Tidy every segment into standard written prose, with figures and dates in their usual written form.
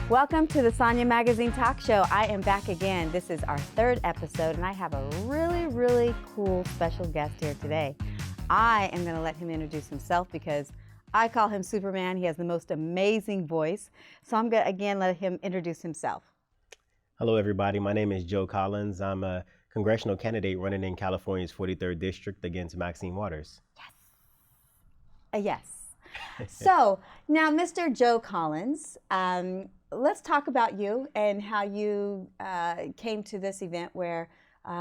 Welcome to the Sonia Magazine Talk Show. I am back again. This is our third episode, and I have a really cool special guest here today. I am going to let him introduce himself because I call him Superman. He has the most amazing voice. So I'm going to, again, let him introduce himself. Hello, everybody. My name is Joe Collins. I'm a congressional candidate running in California's 43rd District against Maxine Waters. Yes. So now, Mr. Joe Collins, let's talk about you and how you came to this event where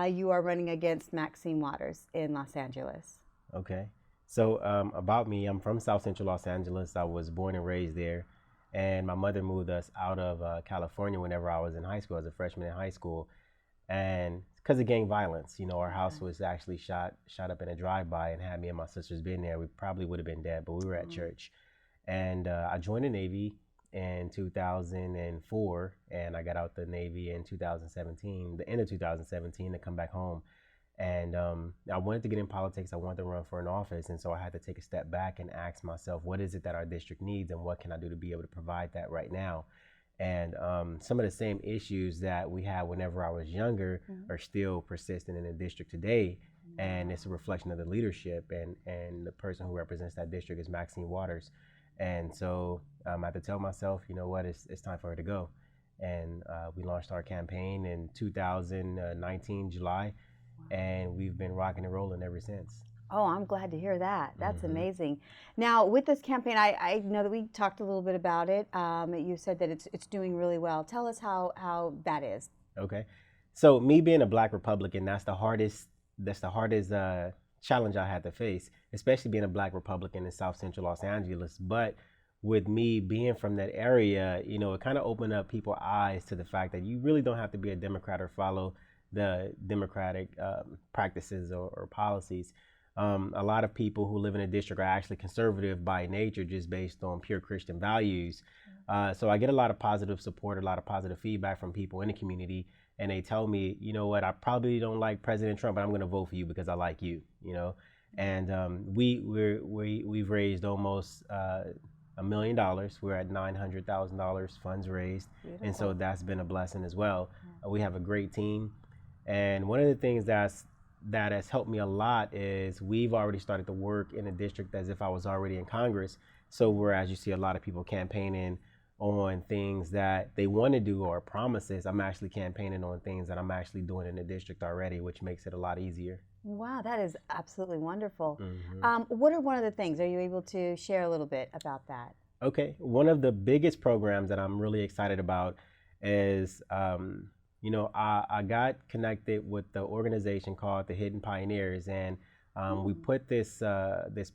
you are running against Maxine Waters in Los Angeles. Okay. So about me, I'm from South Central Los Angeles. I was born and raised there. And my mother moved us out of California whenever I was in high school, as a freshman in high school. And because of gang violence, you know, our house was actually shot up in a drive-by, and had me and my sisters been there, we probably would have been dead, but we were at church. And I joined the Navy in 2004, and I got out the Navy in 2017, the end of 2017, to come back home. And I wanted to get in politics. I wanted to run for an office. And so I had to take a step back and ask myself, what is it that our district needs, and what can I do to be able to provide that right now? And some of the same issues that we had whenever I was younger are still persistent in the district today. And it's a reflection of the leadership, and the person who represents that district is Maxine Waters. And so I had to tell myself, you know what, it's time for her to go. And we launched our campaign in 2019, July, and we've been rocking and rolling ever since. Oh, I'm glad to hear that. That's amazing. Now, with this campaign, I know that we talked a little bit about it. You said that it's doing really well. Tell us how that is. Okay. So me being a Black Republican, that's the hardest challenge I had to face, especially being a Black Republican in South Central Los Angeles. But with me being from that area, you know, it kind of opened up people's eyes to the fact that you really don't have to be a Democrat or follow the Democratic practices or policies. A lot of people who live in a district are actually conservative by nature, just based on pure Christian values. So I get a lot of positive support, a lot of positive feedback from people in the community, and they tell me, you know what, I probably don't like President Trump, but I'm going to vote for you because I like you, you know. And we've raised almost $1 million. We're at $900,000 funds raised. Beautiful. And so that's been a blessing as well. We have a great team. And one of the things that has helped me a lot is we've already started to work in the district as if I was already in Congress. So whereas you see a lot of people campaigning on things that they want to do or promises, I'm actually campaigning on things that I'm actually doing in the district already, which makes it a lot easier. Wow, that is absolutely wonderful. What are one of the things? Are you able to share a little bit about that? Okay, one of the biggest programs that I'm really excited about is you know, I got connected with the organization called the Hidden Pioneers, and we put this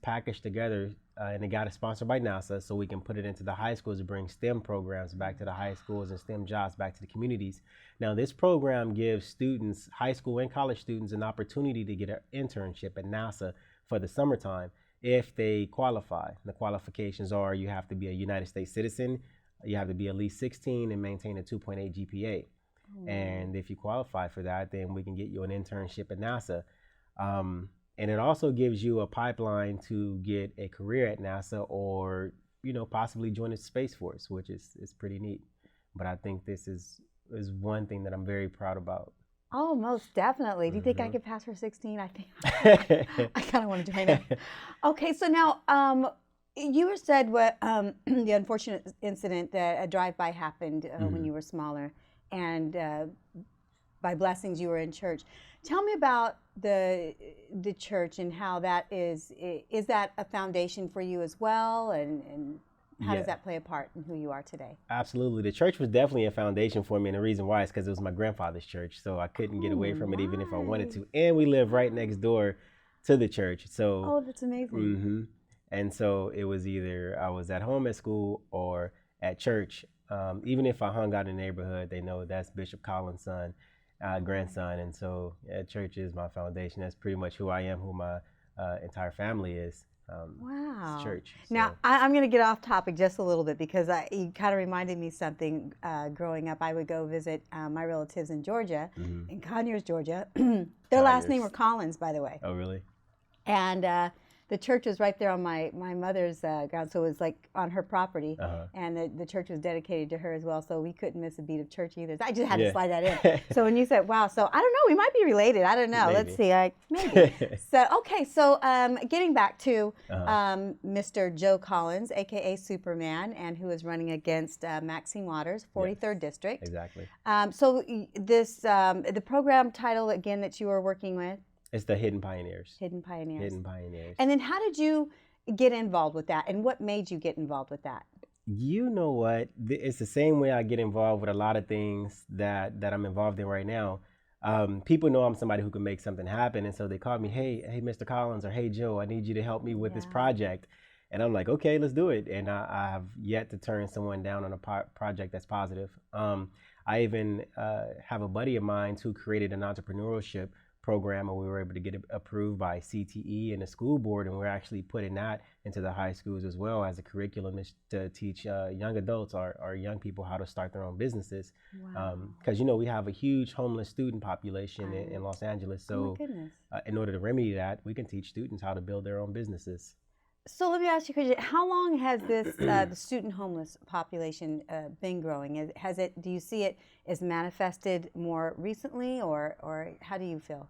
package together, and it got sponsored by NASA, so we can put it into the high schools to bring STEM programs back to the high schools and STEM jobs back to the communities. Now, this program gives students, high school and college students, an opportunity to get an internship at NASA for the summertime if they qualify. The qualifications are you have to be a United States citizen, you have to be at least 16 and maintain a 2.8 GPA. And if you qualify for that, then we can get you an internship at NASA. And it also gives you a pipeline to get a career at NASA, or, you know, possibly join the Space Force, which is pretty neat. But I think this is one thing that I'm very proud about. Oh, most definitely. Do you think I could pass for 16? I think I kind of want to join it. Okay, so now you said what the unfortunate incident that a drive-by happened when you were smaller. And by blessings, you were in church. Tell me about the church and how that is that a foundation for you as well? And how does that play a part in who you are today? Absolutely. The church was definitely a foundation for me. And the reason why is because it was my grandfather's church. So I couldn't get away from it even if I wanted to. And we live right next door to the church. So oh, that's amazing. And so it was either I was at home at school or at church. Even if I hung out in the neighborhood, they know that's Bishop Collins' son, grandson. And so church is my foundation. That's pretty much who I am, who my entire family is. Wow. Church. So. Now, I'm going to get off topic just a little bit because you kind of reminded me something. Growing up, I would go visit my relatives in Georgia, in Conyers, Georgia. Their last name were Collins, by the way. Oh, really? And the church was right there on my mother's ground, so it was like on her property, Uh-huh. and the church was dedicated to her as well. So we couldn't miss a beat of church either. I just had to Yeah. slide that in. So when you said, "Wow," so I don't know, we might be related. I don't know. Let's Maybe. see. Maybe. So okay. So getting back to Uh-huh. Mr. Joe Collins, aka Superman, and who is running against Maxine Waters, 43rd District. Exactly. This the program title again that you were working with. It's the Hidden Pioneers. Hidden Pioneers. Hidden Pioneers. And then how did you get involved with that? And what made you get involved with that? You know what? It's the same way I get involved with a lot of things that I'm involved in right now. People know I'm somebody who can make something happen, and so they call me, hey, Mr. Collins, or hey, Joe, I need you to help me with this project. And I'm like, okay, let's do it. And I have yet to turn someone down on a project that's positive. I even have a buddy of mine who created an entrepreneurship program, and we were able to get it approved by CTE and the school board, and we're actually putting that into the high schools as well as a curriculum to teach young adults or young people how to start their own businesses. Because we have a huge homeless student population in Los Angeles, so in order to remedy that, we can teach students how to build their own businesses. So let me ask you a question. How long has this the student homeless population been growing? Do you see it as manifested more recently, or how do you feel?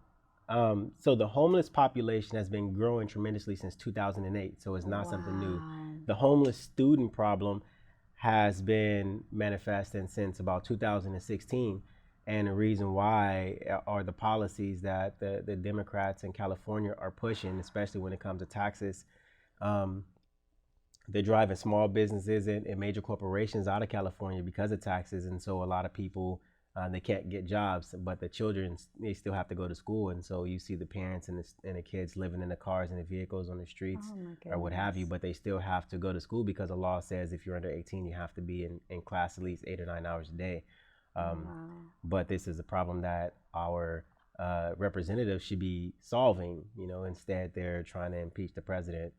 So the homeless population has been growing tremendously since 2008. So it's not something new. The homeless student problem has been manifesting since about 2016. And the reason why are the policies that the Democrats in California are pushing, especially when it comes to taxes. They're driving small businesses and major corporations out of California because of taxes, and so a lot of people they can't get jobs, but the children, they still have to go to school, and so you see the parents and the kids living in the cars and the vehicles on the streets or what have you, but they still have to go to school because the law says if you're under 18 you have to be in class at least 8 or 9 hours a day. But this is a problem that our representatives should be solving. Instead they're trying to impeach the president.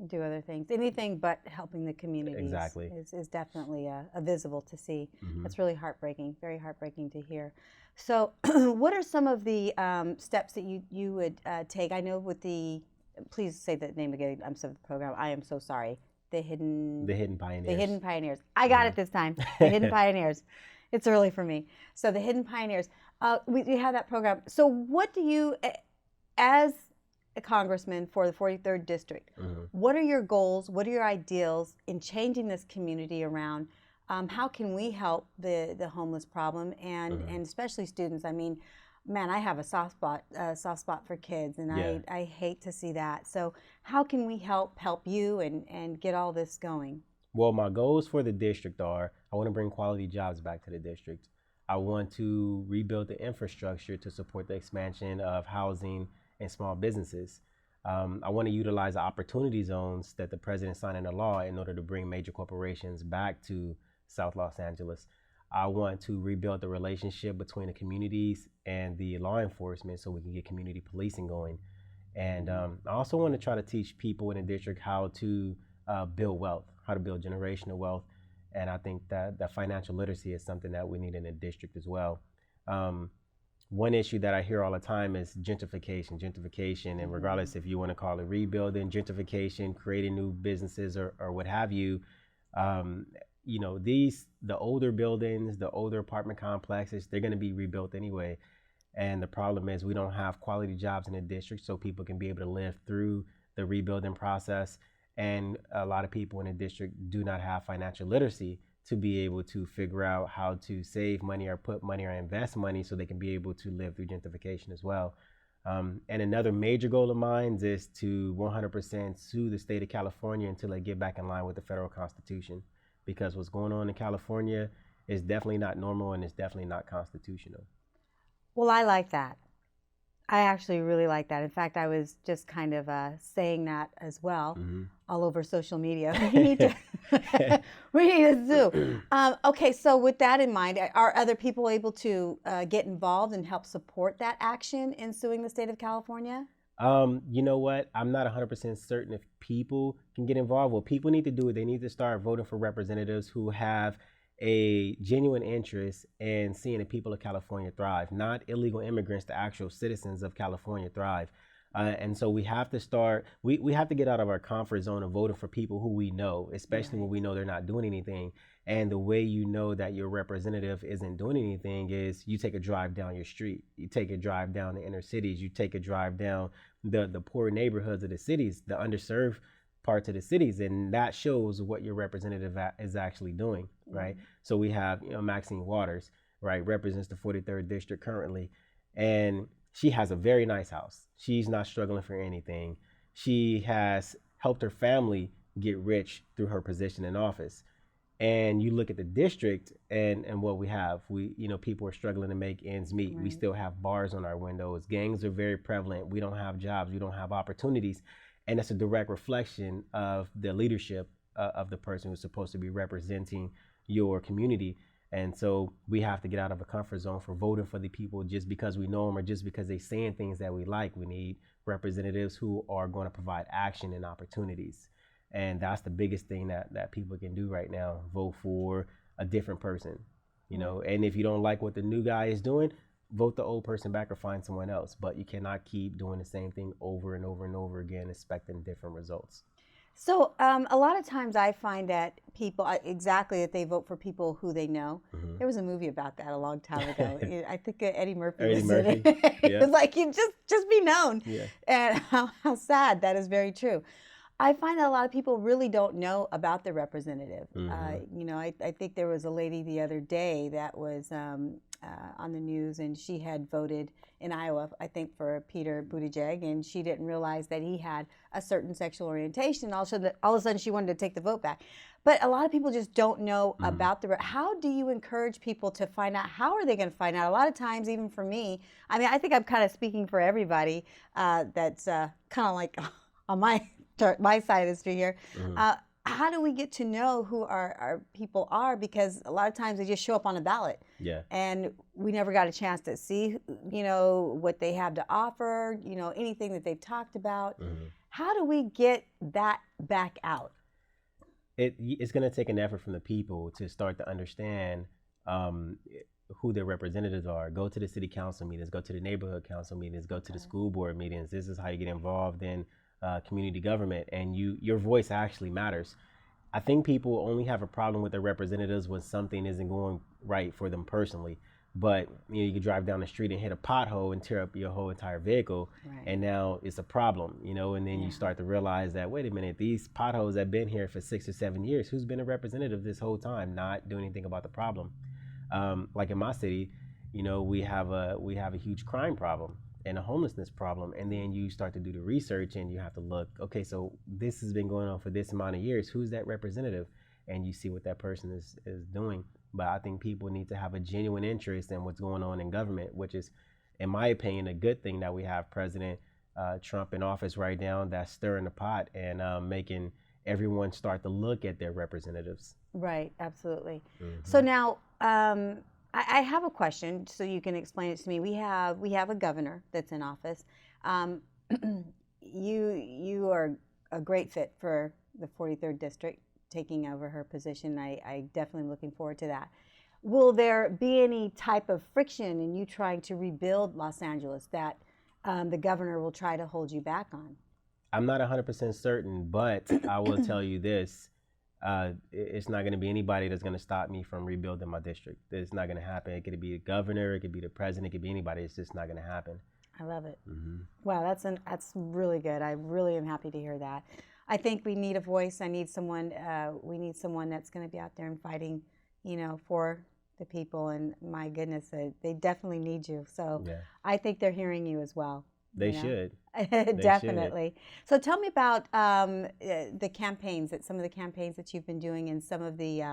Do other things. Anything but helping the communities Exactly. is definitely a visible to see. Mm-hmm. That's really heartbreaking, very heartbreaking to hear. So what are some of the steps that you would take? I know with please say the name again, I'm sorry, the program. I am so sorry. The Hidden Pioneers. The Hidden Pioneers. I got it this time. The Hidden Pioneers. It's early for me. So the Hidden Pioneers. We have that program. So what do you, as a congressman for the 43rd District, what are your goals? What are your ideals in changing this community around? How can we help the homeless problem and especially students? I mean, man, I have a soft spot for kids, and I hate to see that. So how can we help you and get all this going? Well, my goals for the district are, I want to bring quality jobs back to the district. I want to rebuild the infrastructure to support the expansion of housing and small businesses. I want to utilize the opportunity zones that the president signed into law in order to bring major corporations back to South Los Angeles. I want to rebuild the relationship between the communities and the law enforcement so we can get community policing going. And I also want to try to teach people in the district how to build wealth, how to build generational wealth. And I think that financial literacy is something that we need in the district as well. One issue that I hear all the time is gentrification, and regardless if you want to call it rebuilding, gentrification, creating new businesses or what have you, the older buildings, the older apartment complexes, they're going to be rebuilt anyway. And the problem is we don't have quality jobs in the district so people can be able to live through the rebuilding process. And a lot of people in the district do not have financial literacy to be able to figure out how to save money or put money or invest money so they can be able to live through gentrification as well. And another major goal of mine is to 100% sue the state of California until they get back in line with the federal constitution, because what's going on in California is definitely not normal and it's definitely not constitutional. Well, I like that. I actually really like that. In fact, I was just kind of saying that as well all over social media. We need to sue. Okay, so with that in mind, are other people able to get involved and help support that action in suing the state of California? You know what? I'm not 100% certain if people can get involved. What people need to do is they need to start voting for representatives who have a genuine interest in seeing the people of California thrive, not illegal immigrants, the actual citizens of California thrive. And so we have to start, we have to get out of our comfort zone of voting for people who we know, especially when we know they're not doing anything. And the way you know that your representative isn't doing anything is you take a drive down your street, you take a drive down the inner cities, you take a drive down the poor neighborhoods of the cities, the underserved parts of the cities, and that shows what your representative is actually doing, right? So we have, Maxine Waters, right, represents the 43rd district currently, and she has a very nice house. She's not struggling for anything. She has helped her family get rich through her position in office. And you look at the district and what we have, people are struggling to make ends meet. We still have bars on our windows. Gangs are very prevalent. We don't have jobs. We don't have opportunities. And that's a direct reflection of the leadership of the person who's supposed to be representing your community. And so we have to get out of a comfort zone for voting for the people just because we know them or just because they're saying things that we like. We need representatives who are going to provide action and opportunities. And that's the biggest thing that people can do right now. Vote for a different person, and if you don't like what the new guy is doing, vote the old person back or find someone else. But you cannot keep doing the same thing over and over and over again, expecting different results. So a lot of times I find that people, exactly, that they vote for people who they know. There was a movie about that a long time ago. I think Eddie Murphy was in it. It was like, you just be known. Yeah. And how sad that is very true. I find that a lot of people really don't know about the representative. I think there was a lady the other day that was on the news, and she had voted in Iowa, I think, for Peter Buttigieg, and she didn't realize that he had a certain sexual orientation. All of a sudden, she wanted to take the vote back. But a lot of people just don't know about how do you encourage people to find out? How are they going to find out? A lot of times, even for me, I think I'm kind of speaking for everybody that's kind of like on my side of the street here. How do we get to know who our people are? Because a lot of times they just show up on a ballot. Yeah. And we never got a chance to see, what they have to offer, anything that they've talked about. How do we get that back out? It's going to take an effort from the people to start to understand who their representatives are. Go to the city council meetings, go to the neighborhood council meetings, go to the school board meetings. This is how you get involved in community government, and your voice actually matters. I think people only have a problem with their representatives when something isn't going right for them personally. But you can drive down the street and hit a pothole and tear up your whole entire vehicle, and now it's a problem, and then you start to realize that, wait a minute, these potholes have been here for 6 or 7 years. Who's been a representative this whole time, not doing anything about the problem? Like in my city, we have a huge crime problem and a homelessness problem, and then you start to do the research and you have to look, okay, so this has been going on for this amount of years. Who's that representative? And you see what that person is doing. But I think people need to have a genuine interest in what's going on in government, which is, in my opinion, a good thing that we have President Trump in office right now that's stirring the pot and making everyone start to look at their representatives. Right, absolutely. So now, I have a question, so you can explain it to me. We have a governor that's in office. You are a great fit for the 43rd district, taking over her position. I definitely am looking forward to that. Will there be any type of friction in you trying to rebuild Los Angeles that the governor will try to hold you back on? I'm not 100% certain, but I will tell you this. It's not going to be anybody that's going to stop me from rebuilding my district. It's not going to happen. It could be the governor, it could be the president, it could be anybody. It's just not going to happen. I love it. Wow, that's really good. I really am happy to hear that. I think we need a voice. We need someone that's going to be out there and fighting, for the people. And my goodness, they definitely need you. So I think they're hearing you as well. They should. Definitely. So tell me about the campaigns, some of the campaigns that you've been doing, and some of the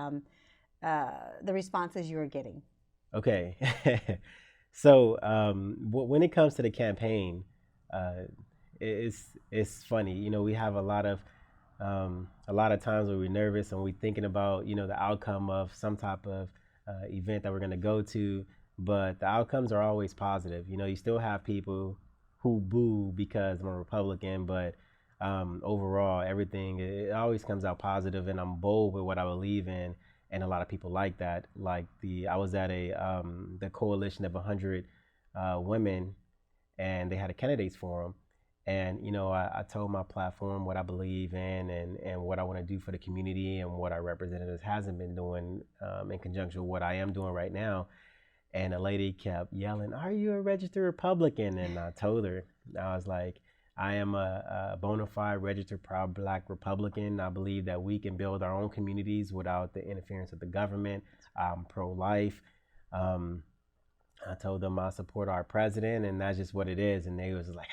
responses you are getting. Okay. So when it comes to the campaign, it's funny. We have a lot of times where we're nervous and we're thinking about the outcome of some type of event that we're going to go to, but the outcomes are always positive. You still have people who boo because I'm a Republican, but overall, it always comes out positive, and I'm bold with what I believe in, and a lot of people like that. I was at the coalition of 100 women, and they had a candidates forum, And, I told my platform what I believe in and what I want to do for the community and what our representatives hasn't been doing in conjunction with what I am doing right now. And a lady kept yelling, "Are you a registered Republican?" And I told her, I was like, I am a bona fide registered proud Black Republican. I believe that we can build our own communities without the interference of the government. I'm pro-life. I told them I support our president, and that's just what it is. And they was like,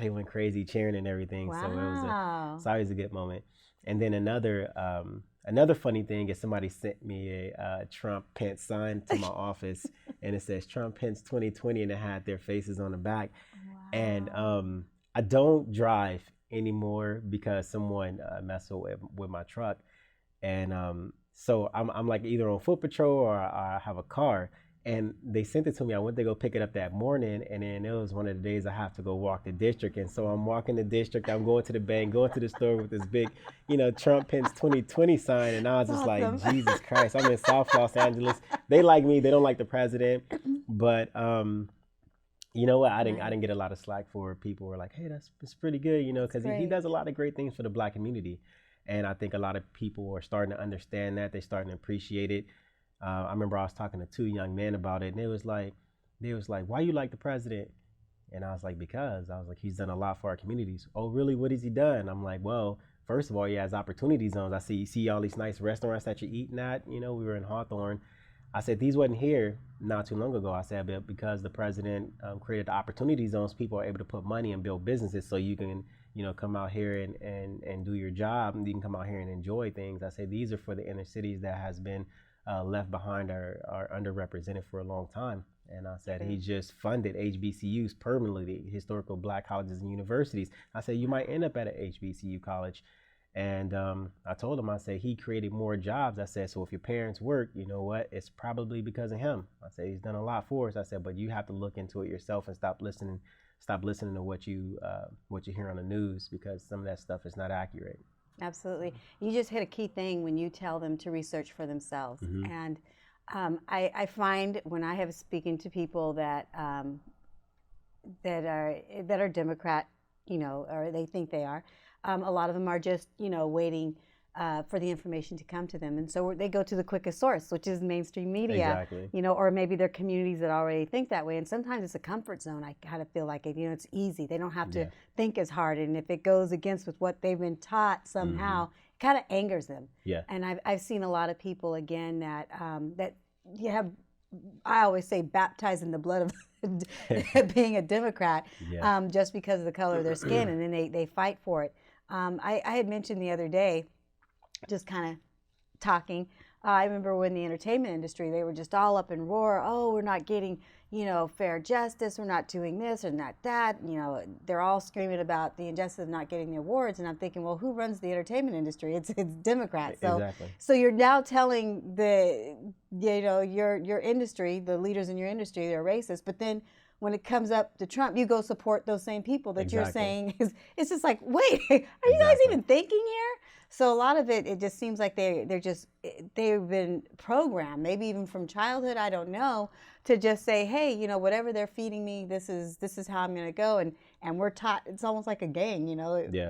they went crazy cheering and everything. Wow. So it's always a good moment. And then another funny thing is somebody sent me a Trump Pence sign to my office, and it says Trump Pence 2020, and it had their faces on the back. Wow. And I don't drive anymore because someone messed with my truck, and so I'm like either on foot patrol or I have a car. And they sent it to me. I went to go pick it up that morning, and then it was one of the days I have to go walk the district. And so I'm walking the district. I'm going to the bank, going to the store with this big, Trump Pence 2020 sign. And I was just Awesome. like, Jesus Christ, I'm in South Los Angeles. They like me. They don't like the president. But you know what? I didn't get a lot of slack for it. People were like, hey, that's pretty good, because he does a lot of great things for the Black community. And I think a lot of people are starting to understand that. They're starting to appreciate it. I remember I was talking to two young men about it, and they was like, why you like the president? And I was like, because. I was like, he's done a lot for our communities. Oh, really? What has he done? I'm like, well, first of all, he has opportunity zones. I see all these nice restaurants that you're eating at. We were in Hawthorne. I said, these wasn't here not too long ago. I said, but because the president created the opportunity zones, people are able to put money and build businesses so you can, come out here and do your job, and you can come out here and enjoy things. I said, these are for the inner cities that has been left behind are underrepresented for a long time. And I said, he just funded HBCUs permanently, historical Black colleges and universities. I said, you might end up at an HBCU college. And I told him, I said, he created more jobs. I said, so if your parents work, you know what? It's probably because of him. I said, he's done a lot for us. I said, but you have to look into it yourself and stop listening to what you hear on the news, because some of that stuff is not accurate. Absolutely. You just hit a key thing when you tell them to research for themselves. Mm-hmm. And I find when I have speaking to people that are Democrat, or they think they are, a lot of them are just, waiting for the information to come to them. And so they go to the quickest source, which is mainstream media, Exactly. Or maybe their communities that already think that way. And sometimes it's a comfort zone. I kind of feel like it's easy. They don't have to think as hard. And if it goes against with what they've been taught somehow, it kind of angers them. Yeah. And I've seen a lot of people, again, that you have, I always say, baptized in the blood of being a Democrat, just because of the color of their skin, and then they fight for it. I had mentioned the other day, just kind of talking, I remember when the entertainment industry, they were just all up in roar, oh, we're not getting, fair justice, we're not doing this or not that, they're all screaming about the injustice of not getting the awards, and I'm thinking, well, who runs the entertainment industry? It's Democrats. So, exactly. So you're now telling your industry, the leaders in your industry, they're racist, but then when it comes up to Trump, you go support those same people that you're saying it's just like, wait, are you guys even thinking here? So a lot of it just seems like they've been programmed, maybe even from childhood, I don't know, to just say, hey, whatever they're feeding me, this is how I'm going to go. And we're taught, it's almost like a gang,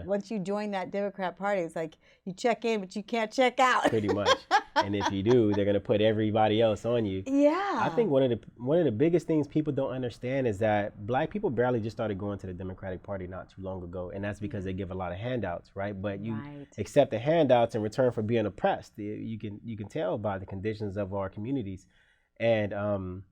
Once you join that Democrat Party, it's like you check in, but you can't check out. Pretty much. And if you do, they're going to put everybody else on you. Yeah. I think one of the biggest things people don't understand is that Black people barely just started going to the Democratic Party not too long ago. And that's because they give a lot of handouts, right? But you accept the handouts in return for being oppressed. You can tell by the conditions of our communities. And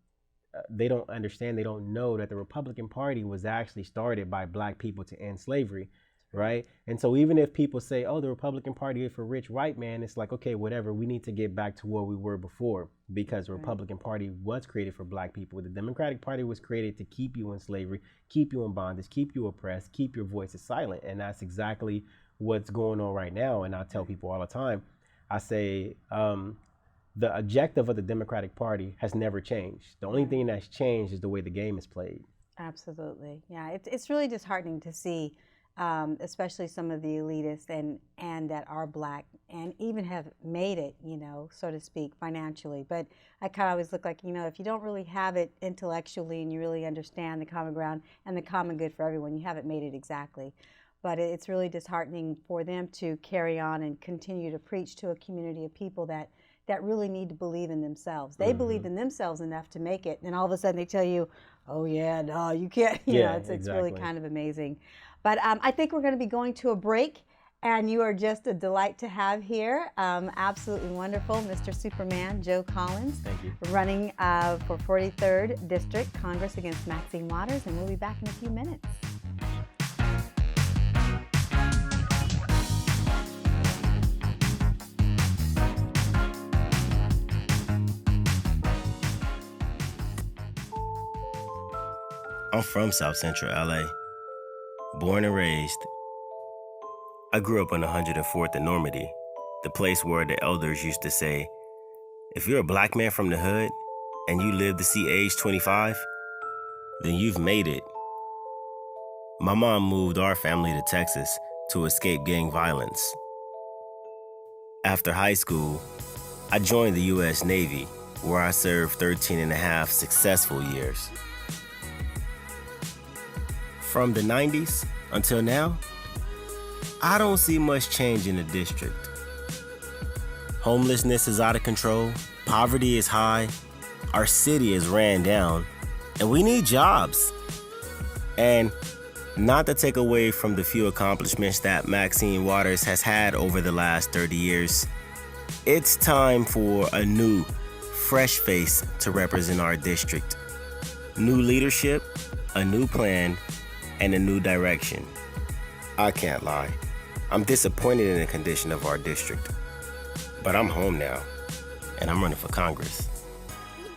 they don't understand, they don't know that the Republican Party was actually started by Black people to end slavery, right? And so even if people say, oh, the Republican Party is for rich white man, it's like, okay, whatever, we need to get back to where we were before, because the Republican Party was created for Black people. The Democratic Party was created to keep you in slavery, keep you in bondage, keep you oppressed, keep your voices silent. And that's exactly what's going on right now. And I tell people all the time, I say, the objective of the Democratic Party has never changed. The only thing that's changed is the way the game is played. Absolutely. Yeah, it's really disheartening to see especially some of the elitists and that are Black and even have made it, so to speak, financially. But I kind of always look like, if you don't really have it intellectually and you really understand the common ground and the common good for everyone, you haven't made it exactly. But it's really disheartening for them to carry on and continue to preach to a community of people that really need to believe in themselves. They believe in themselves enough to make it, and all of a sudden they tell you, oh yeah, no, you can't. It's really kind of amazing. But I think we're going to be going to a break, and you are just a delight to have here. Absolutely wonderful, Mr. Superman, Joe Collins. Thank you. Running for 43rd District Congress against Maxine Waters, and we'll be back in a few minutes. I'm from South Central LA, born and raised. I grew up on 104th and Normandy, the place where the elders used to say, if you're a Black man from the hood and you live to see age 25, then you've made it. My mom moved our family to Texas to escape gang violence. After high school, I joined the U.S. Navy, where I served 13 and a half successful years. From the 90s until now, I don't see much change in the district. Homelessness is out of control, poverty is high, our city is ran down, and we need jobs. And not to take away from the few accomplishments that Maxine Waters has had over the last 30 years, it's time for a new, fresh face to represent our district. New leadership, a new plan, and a new direction. I can't lie, I'm disappointed in the condition of our district. But I'm home now, and I'm running for Congress.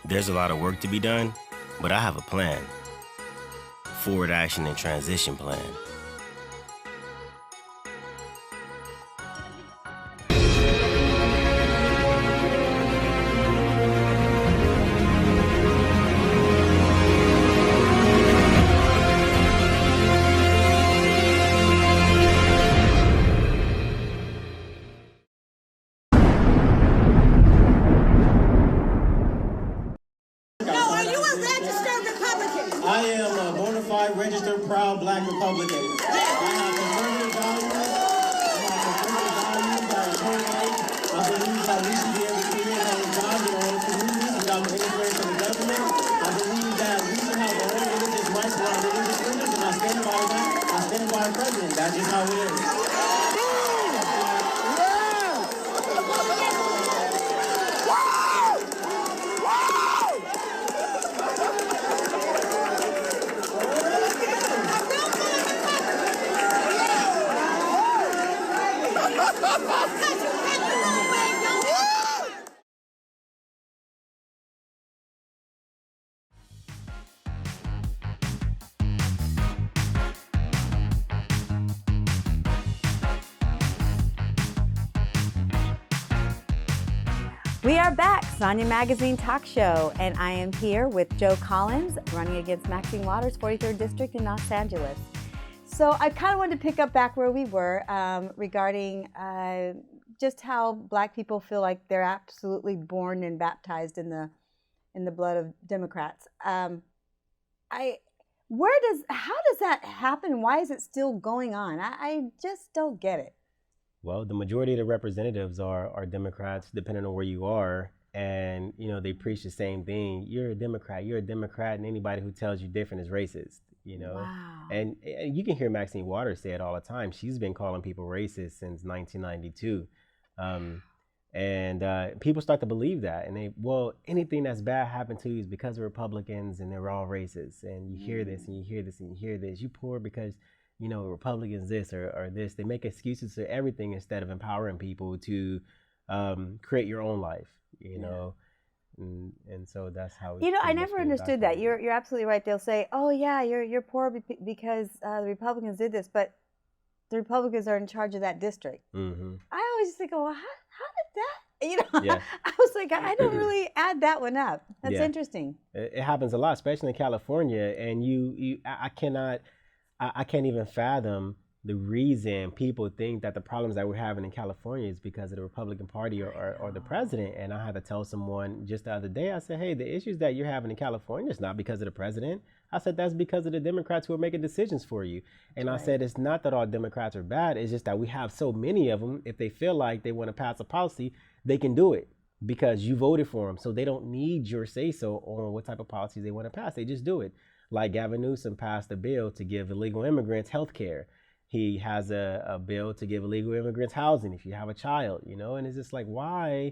There's a lot of work to be done, but I have a plan. Forward action and transition plan. I am a bona fide, registered, proud Black Republican. I have conservative values. I believe that we should be able to create our own jobs in our own communities without interference from the government. I believe that we should have our own religious rights for our religious freedoms, and I stand by that. I stand by our president. That's just how it is. We are back, Sonia Magazine Talk Show, and I am here with Joe Collins, running against Maxine Waters, 43rd District in Los Angeles. So I kind of wanted to pick up back where we were regarding just how Black people feel like they're absolutely born and baptized in the blood of Democrats. How does that happen? Why is it still going on? I just don't get it. Well, the majority of the representatives are Democrats, depending on where you are. And, they preach the same thing. You're a Democrat, and anybody who tells you different is racist, Wow. And you can hear Maxine Waters say it all the time. She's been calling people racist since 1992. And people start to believe that. And anything that's bad happened to you is because of Republicans and they're all racist. And you hear this and you hear this and you hear this. You poor because Republicans this or this. They make excuses for everything instead of empowering people to create your own life, and so that's how. I never understood that. You're absolutely right. They'll say, "Oh yeah, you're poor because the Republicans did this," but the Republicans are in charge of that district. Mm-hmm. I always think, well, how did that? Yeah. I was like, I don't really add that one up. That's interesting. It happens a lot, especially in California, and I can't even fathom the reason people think that the problems that we're having in California is because of the Republican Party or the president. And I had to tell someone just the other day, I said, hey, the issues that you're having in California is not because of the president. I said, that's because of the Democrats who are making decisions for you. And I said, it's not that all Democrats are bad. It's just that we have so many of them. If they feel like they want to pass a policy, they can do it because you voted for them. So they don't need your say-so on what type of policies they want to pass. They just do it. Like Gavin Newsom passed a bill to give illegal immigrants health care. He has a bill to give illegal immigrants housing if you have a child, you know, and it's just like, why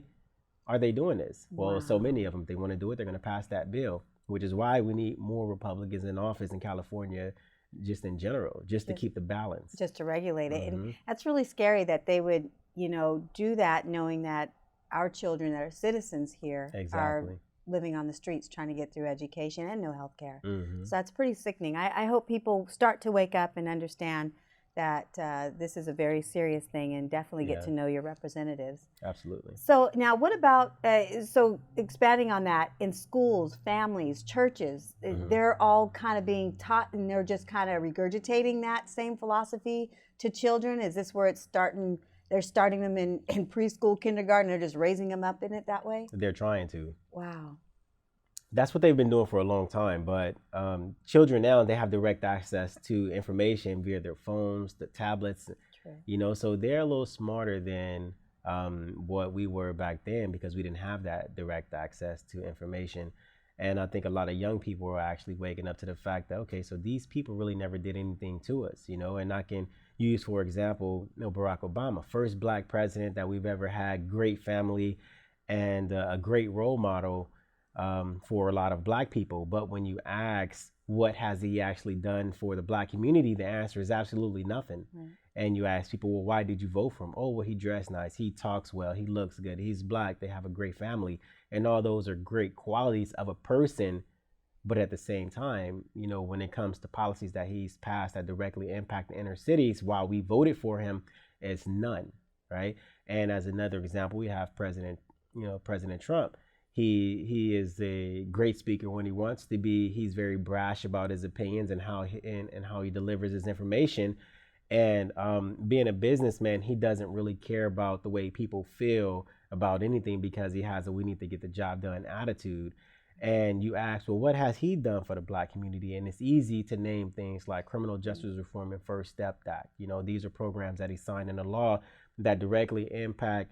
are they doing this? Well, so many of them, they want to do it, they're going to pass that bill, which is why we need more Republicans in office in California, just in general, just to keep the balance. Just to regulate it. And that's really scary that they would, you know, do that knowing that our children that are citizens here are living on the streets trying to get through education and no health care. So that's pretty sickening. I hope people start to wake up and understand that this is a very serious thing, and definitely get to know your representatives. Absolutely. So now what about, so expanding on that, in schools, families, churches, they're all kind of being taught and they're just kind of regurgitating that same philosophy to children? Is this where it's starting, they're starting them in preschool, kindergarten, they're just raising them up in it that way? They're trying to. Wow. That's what they've been doing for a long time, but children now, they have direct access to information via their phones, the tablets, you know, so they're a little smarter than what we were back then because we didn't have that direct access to information. And I think a lot of young people are actually waking up to the fact that, okay, so these people really never did anything to us, you know, and I can use, for example, you know, Barack Obama, first black president that we've ever had, great family and a great role model for a lot of black people. But when you ask what has he actually done for the black community, the answer is absolutely nothing. And you ask people, well, why did you vote for him? Oh, well, he dressed nice, he talks well, he looks good, he's black, they have a great family. And all those are great qualities of a person. But at the same time, you know, when it comes to policies that he's passed that directly impact the inner cities, while we voted for him, it's none, right? And as another example, we have President Trump. He is a great speaker when he wants to be. He's very brash about his opinions and how he delivers his information. And being a businessman, he doesn't really care about the way people feel about anything because he has a "we need to get the job done" attitude. And you ask, well, what has he done for the black community? And it's easy to name things like criminal justice reform and First Step Act. You know, these are programs that he signed into law that directly impact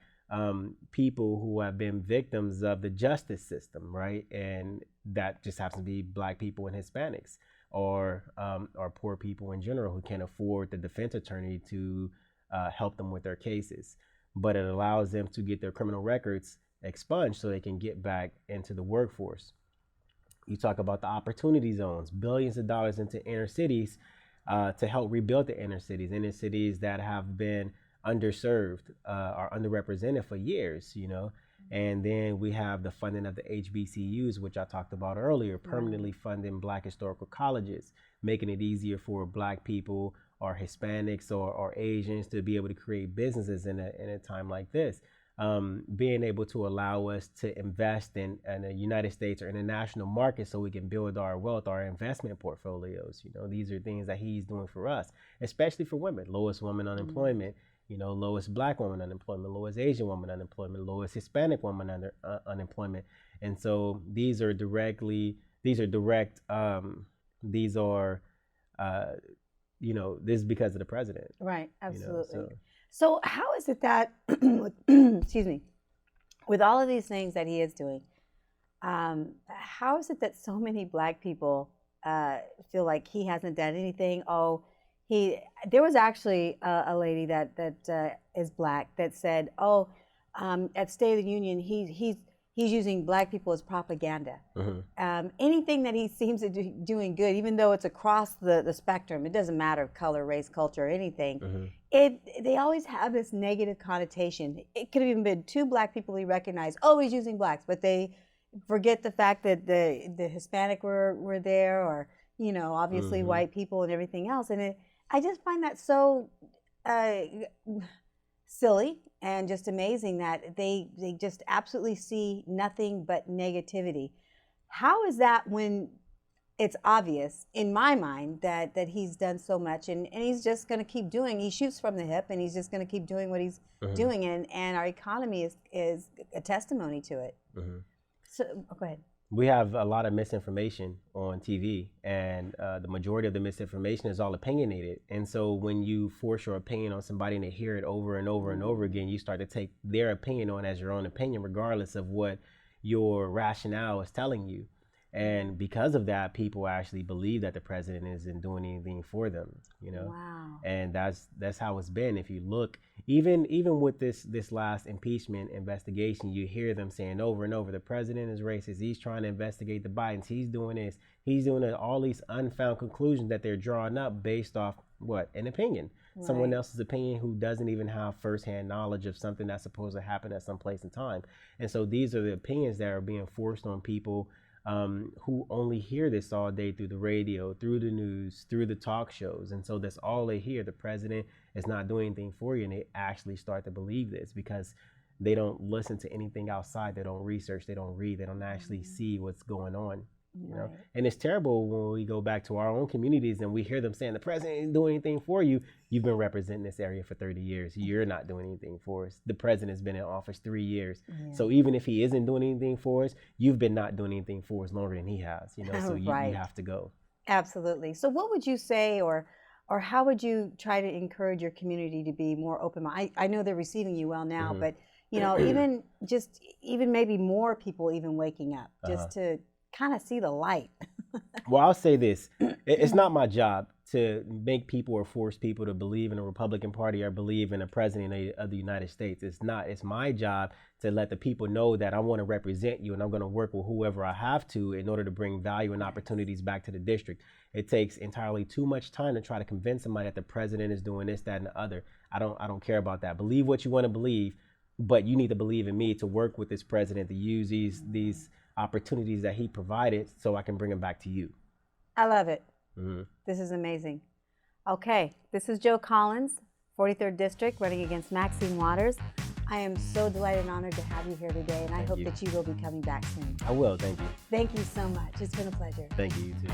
people who have been victims of the justice system, right? And that just happens to be black people and Hispanics, or poor people in general who can't afford the defense attorney to help them with their cases. But it allows them to get their criminal records expunged so they can get back into the workforce. You talk about the opportunity zones, billions of dollars into inner cities to help rebuild the inner cities that have been underserved or underrepresented for years, you know. And then we have the funding of the HBCUs, which I talked about earlier, permanently funding black historical colleges, making it easier for black people or Hispanics or Asians to be able to create businesses in a time like this. Being able to allow us to invest in the United States or international markets so we can build our wealth, our investment portfolios. You know, these are things that he's doing for us, especially for women. Lowest woman unemployment, you know, lowest black woman unemployment, lowest Asian woman unemployment, lowest Hispanic woman unemployment. And so these are direct, you know, this is because of the president. Right, absolutely. You know, so how is it that, excuse me, with all of these things that he is doing, how is it that so many black people feel like he hasn't done anything? There was actually a lady that is black that said, at State of the Union, he's using black people as propaganda. Anything that he seems to be doing good, even though it's across the spectrum, it doesn't matter color, race, culture, or anything. They always have this negative connotation. It could have even been two black people he recognized. Oh, he's using blacks, but they forget the fact that the Hispanic were there, or, you know, obviously white people and everything else. And I just find that so silly and just amazing that they just absolutely see nothing but negativity. How is that when it's obvious in my mind that he's done so much, and he's just going to keep doing. He shoots from the hip, and he's just going to keep doing what he's doing, and our economy is a testimony to it. So go ahead. We have a lot of misinformation on TV, and the majority of the misinformation is all opinionated. And so when you force your opinion on somebody and they hear it over and over and over again, you start to take their opinion on as your own opinion, regardless of what your rationale is telling you. And because of that, people actually believe that the president isn't doing anything for them, you know. Wow. And that's how it's been. If you look, even with this last impeachment investigation, you hear them saying over and over, the president is racist. He's trying to investigate the Bidens. He's doing this. He's doing it. All these unfound conclusions that they're drawing up based off what? An opinion. Right. Someone else's opinion who doesn't even have firsthand knowledge of something that's supposed to happen at some place in time. And so these are the opinions that are being forced on people who only hear this all day through the radio, through the news, through the talk shows. And so that's all they hear. The president is not doing anything for you. And they actually start to believe this because they don't listen to anything outside. They don't research. They don't read. They don't actually see what's going on. You know? And it's terrible when we go back to our own communities and we hear them saying the president isn't doing anything for you. You've been representing this area for 30 years. You're not doing anything for us. The president's been in office 3 years. So even if he isn't doing anything for us, you've been not doing anything for us longer than he has. You know, so you have to go. Absolutely. So what would you say, or how would you try to encourage your community to be more open-minded? I know they're receiving you well now, but you know, even maybe more people even waking up just to kind of see the light. Well, I'll say this. It's not my job to make people or force people to believe in the Republican Party or believe in a president of the United States. It's not. It's my job to let the people know that I want to represent you and I'm going to work with whoever I have to in order to bring value and opportunities back to the district. It takes entirely too much time to try to convince somebody that the president is doing this, that, and the other. I don't care about that. Believe what you want to believe, but you need to believe in me to work with this president to use these opportunities that he provided so I can bring them back to you. I love it. This is amazing. Okay, this is Joe Collins, 43rd District, running against Maxine Waters. I am so delighted and honored to have you here today, and I hope that you will be coming back soon. I will, thank you. Thank you so much. It's been a pleasure. Thank you, you too.